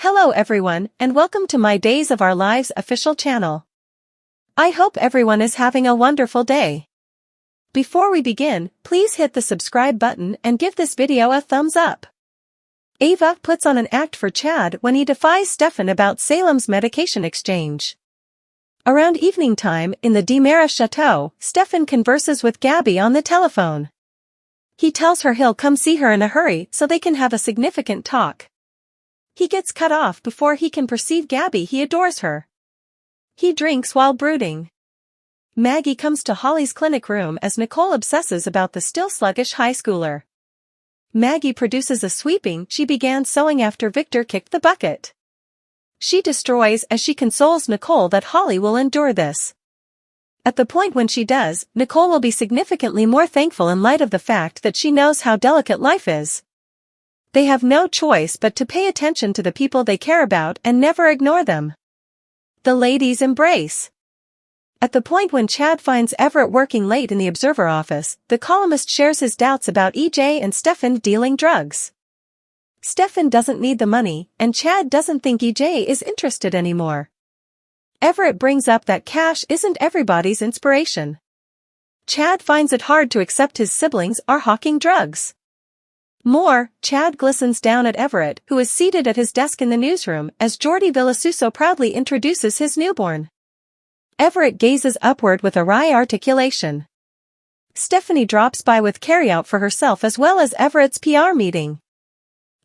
Hello everyone, and welcome to my Days of Our Lives official channel. I hope everyone is having a wonderful day. Before we begin, please hit the subscribe button and give this video a thumbs up. Ava puts on an act for Chad when he defies Stefan about Salem's medication exchange. Around evening time in the Demera Chateau, Stefan converses with Gabby on the telephone. He tells her he'll come see her in a hurry so they can have a significant talk. He gets cut off before he can perceive Gabby. He adores her. He drinks while brooding. Maggie comes to Holly's clinic room as Nicole obsesses about the still sluggish high schooler. Maggie produces a sweeping she began sewing after Victor kicked the bucket. She destroys as she consoles Nicole that Holly will endure this. At the point when she does, Nicole will be significantly more thankful in light of the fact that she knows how delicate life is. They have no choice but to pay attention to the people they care about and never ignore them. The ladies embrace. At the point when Chad finds Everett working late in the Observer office, the columnist shares his doubts about EJ and Stefan dealing drugs. Stefan doesn't need the money, and Chad doesn't think EJ is interested anymore. Everett brings up that cash isn't everybody's inspiration. Chad finds it hard to accept his siblings are hawking drugs. More, Chad glistens down at Everett, who is seated at his desk in the newsroom, as Jordi Villasuso proudly introduces his newborn. Everett gazes upward with a wry articulation. Stephanie drops by with carryout for herself as well as Everett's PR meeting.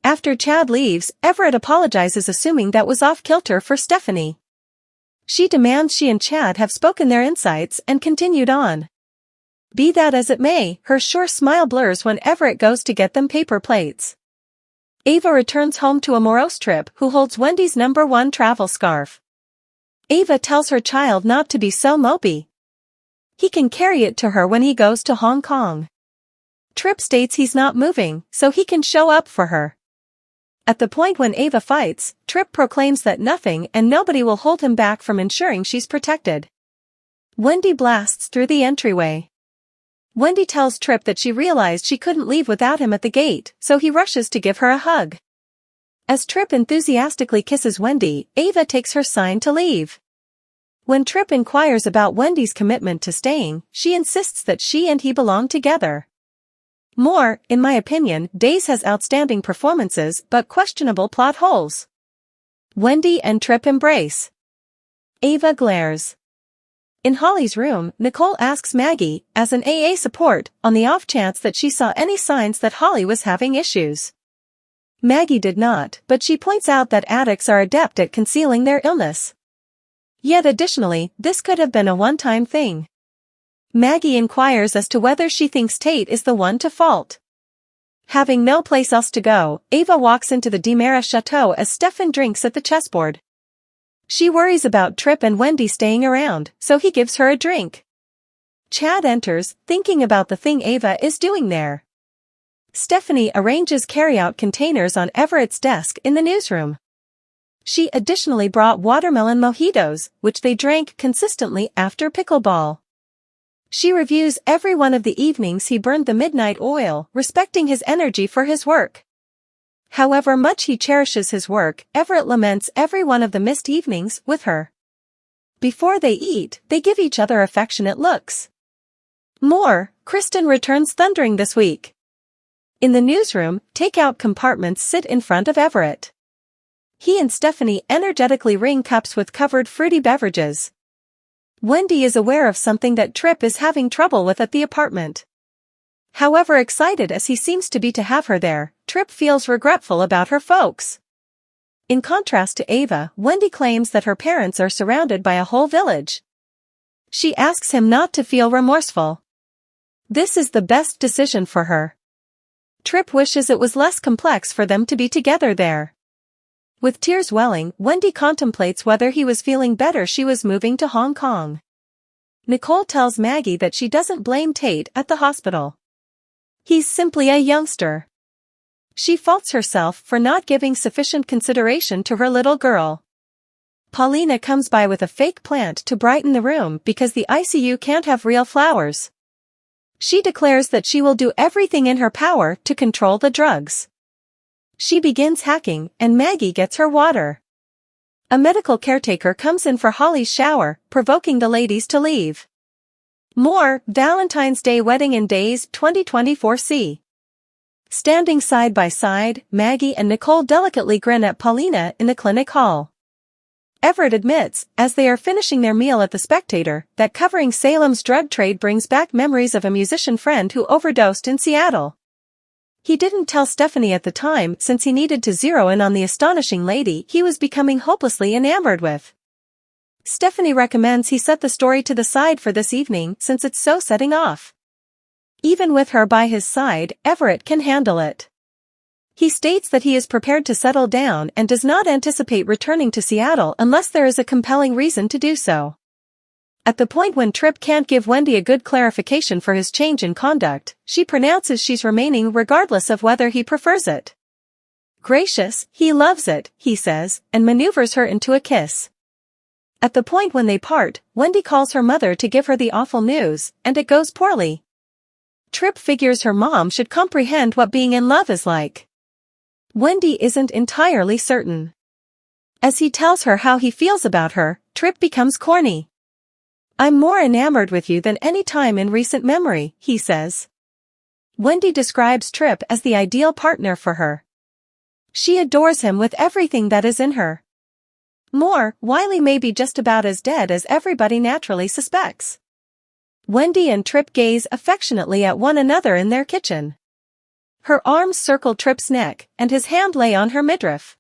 After Chad leaves, Everett apologizes, assuming that was off-kilter for Stephanie. She demands she and Chad have spoken their insights and continued on. Be that as it may, her sure smile blurs when Everett goes to get them paper plates. Ava returns home to a morose Trip, who holds Wendy's #1 travel scarf. Ava tells her child not to be so mopey. He can carry it to her when he goes to Hong Kong. Trip states he's not moving, so he can show up for her. At the point when Ava fights, Trip proclaims that nothing and nobody will hold him back from ensuring she's protected. Wendy blasts through the entryway. Wendy tells Trip that she realized she couldn't leave without him at the gate, so he rushes to give her a hug. As Trip enthusiastically kisses Wendy, Ava takes her sign to leave. When Trip inquires about Wendy's commitment to staying, she insists that she and he belong together. More, in my opinion, Days has outstanding performances but questionable plot holes. Wendy and Trip embrace. Ava glares. In Holly's room, Nicole asks Maggie, as an AA support, on the off chance that she saw any signs that Holly was having issues. Maggie did not, but she points out that addicts are adept at concealing their illness. Yet additionally, this could have been a one-time thing. Maggie inquires as to whether she thinks Tate is the one to fault. Having no place else to go, Ava walks into the Demera Chateau as Stefan drinks at the chessboard. She worries about Trip and Wendy staying around, so he gives her a drink. Chad enters, thinking about the thing Ava is doing there. Stephanie arranges carryout containers on Everett's desk in the newsroom. She additionally brought watermelon mojitos, which they drank consistently after pickleball. She reviews every one of the evenings he burned the midnight oil, respecting his energy for his work. However much he cherishes his work, Everett laments every one of the missed evenings with her. Before they eat, they give each other affectionate looks. More, Kristen returns thundering this week. In the newsroom, takeout compartments sit in front of Everett. He and Stephanie energetically ring cups with covered fruity beverages. Wendy is aware of something that Trip is having trouble with at the apartment. However excited as he seems to be to have her there, Trip feels regretful about her folks. In contrast to Ava, Wendy claims that her parents are surrounded by a whole village. She asks him not to feel remorseful. This is the best decision for her. Trip wishes it was less complex for them to be together there. With tears welling, Wendy contemplates whether he was feeling better she was moving to Hong Kong. Nicole tells Maggie that she doesn't blame Tate at the hospital. He's simply a youngster. She faults herself for not giving sufficient consideration to her little girl. Paulina comes by with a fake plant to brighten the room because the ICU can't have real flowers. She declares that she will do everything in her power to control the drugs. She begins hacking, and Maggie gets her water. A medical caretaker comes in for Holly's shower, provoking the ladies to leave. More, Valentine's Day wedding in days 2024. Standing side by side, Maggie and Nicole delicately grin at Paulina in the clinic hall. Everett admits, as they are finishing their meal at the Spectator, that covering Salem's drug trade brings back memories of a musician friend who overdosed in Seattle. He didn't tell Stephanie at the time since he needed to zero in on the astonishing lady he was becoming hopelessly enamored with. Stephanie recommends he set the story to the side for this evening since it's so setting off. Even with her by his side, Everett can handle it. He states that he is prepared to settle down and does not anticipate returning to Seattle unless there is a compelling reason to do so. At the point when Tripp can't give Wendy a good clarification for his change in conduct, she pronounces she's remaining regardless of whether he prefers it. Gracious, he loves it, he says, and maneuvers her into a kiss. At the point when they part, Wendy calls her mother to give her the awful news, and it goes poorly. Tripp figures her mom should comprehend what being in love is like. Wendy isn't entirely certain. As he tells her how he feels about her, Tripp becomes corny. I'm more enamored with you than any time in recent memory, he says. Wendy describes Tripp as the ideal partner for her. She adores him with everything that is in her. More, Wiley may be just about as dead as everybody naturally suspects. Wendy and Tripp gaze affectionately at one another in their kitchen. Her arms circle Tripp's neck, and his hand lay on her midriff.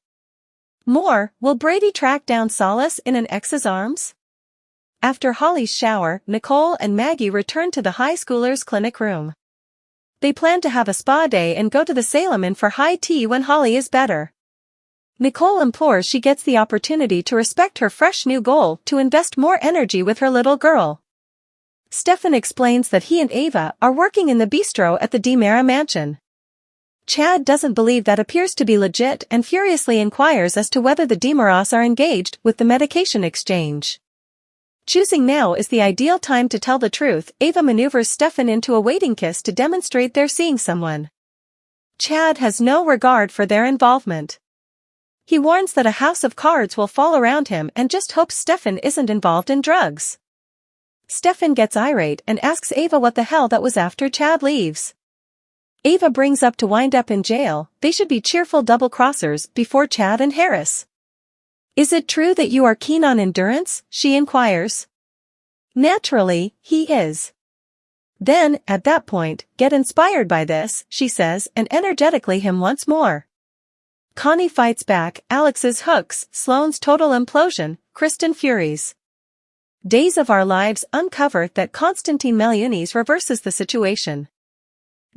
More, will Brady track down solace in an ex's arms? After Holly's shower, Nicole and Maggie return to the high schooler's clinic room. They plan to have a spa day and go to the Salem Inn for high tea when Holly is better. Nicole implores she gets the opportunity to respect her fresh new goal to invest more energy with her little girl. Stefan explains that he and Ava are working in the bistro at the DiMera mansion. Chad doesn't believe that appears to be legit and furiously inquires as to whether the DiMeras are engaged with the medication exchange. Choosing now is the ideal time to tell the truth. Ava maneuvers Stefan into a waiting kiss to demonstrate they're seeing someone. Chad has no regard for their involvement. He warns that a house of cards will fall around him and just hopes Stefan isn't involved in drugs. Stefan gets irate and asks Ava what the hell that was after Chad leaves. Ava brings up to wind up in jail, they should be cheerful double-crossers before Chad and Harris. Is it true that you are keen on endurance? She inquires. Naturally, he is. Then, at that point, get inspired by this, she says, and energetically him once more. Connie fights back, Alex's hooks, Sloane's total implosion, Kristen furies. Days of Our Lives uncover that Konstantin Meliunis reverses the situation.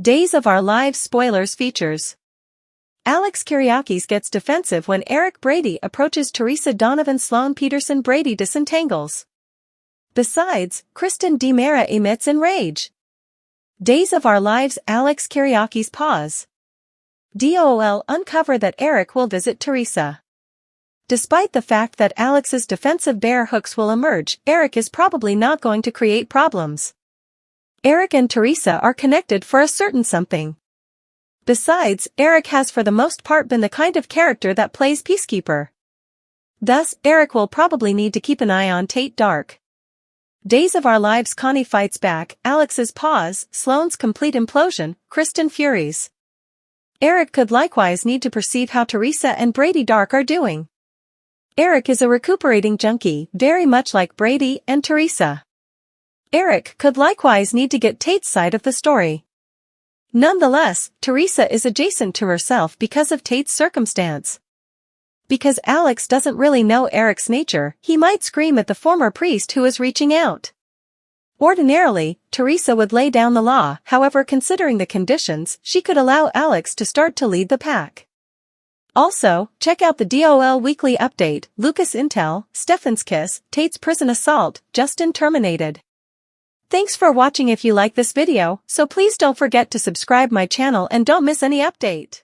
Days of Our Lives spoilers features. Alex Kyriakis gets defensive when Eric Brady approaches Teresa Donovan. Sloane Peterson Brady disentangles. Besides, Kristen DiMera emits in rage. Days of Our Lives Alex Kyriakis pause. DOL uncover that Eric will visit Teresa. Despite the fact that Alex's defensive bear hooks will emerge, Eric is probably not going to create problems. Eric and Teresa are connected for a certain something. Besides, Eric has for the most part been the kind of character that plays peacekeeper. Thus, Eric will probably need to keep an eye on Tate Dark. Days of Our Lives Connie fights back, Alex's pause, Sloane's complete implosion, Kristen furies. Eric could likewise need to perceive how Teresa and Brady Dark are doing. Eric is a recuperating junkie, very much like Brady and Teresa. Eric could likewise need to get Tate's side of the story. Nonetheless, Teresa is adjacent to herself because of Tate's circumstance. Because Alex doesn't really know Eric's nature, he might scream at the former priest who is reaching out. Ordinarily, Teresa would lay down the law, however, considering the conditions, she could allow Alex to start to lead the pack. Also, check out the DOL weekly update, Lucas Intel, Stefan's kiss, Tate's prison assault, Justin terminated. Thanks for watching. If you like this video, so please don't forget to subscribe my channel and don't miss any update.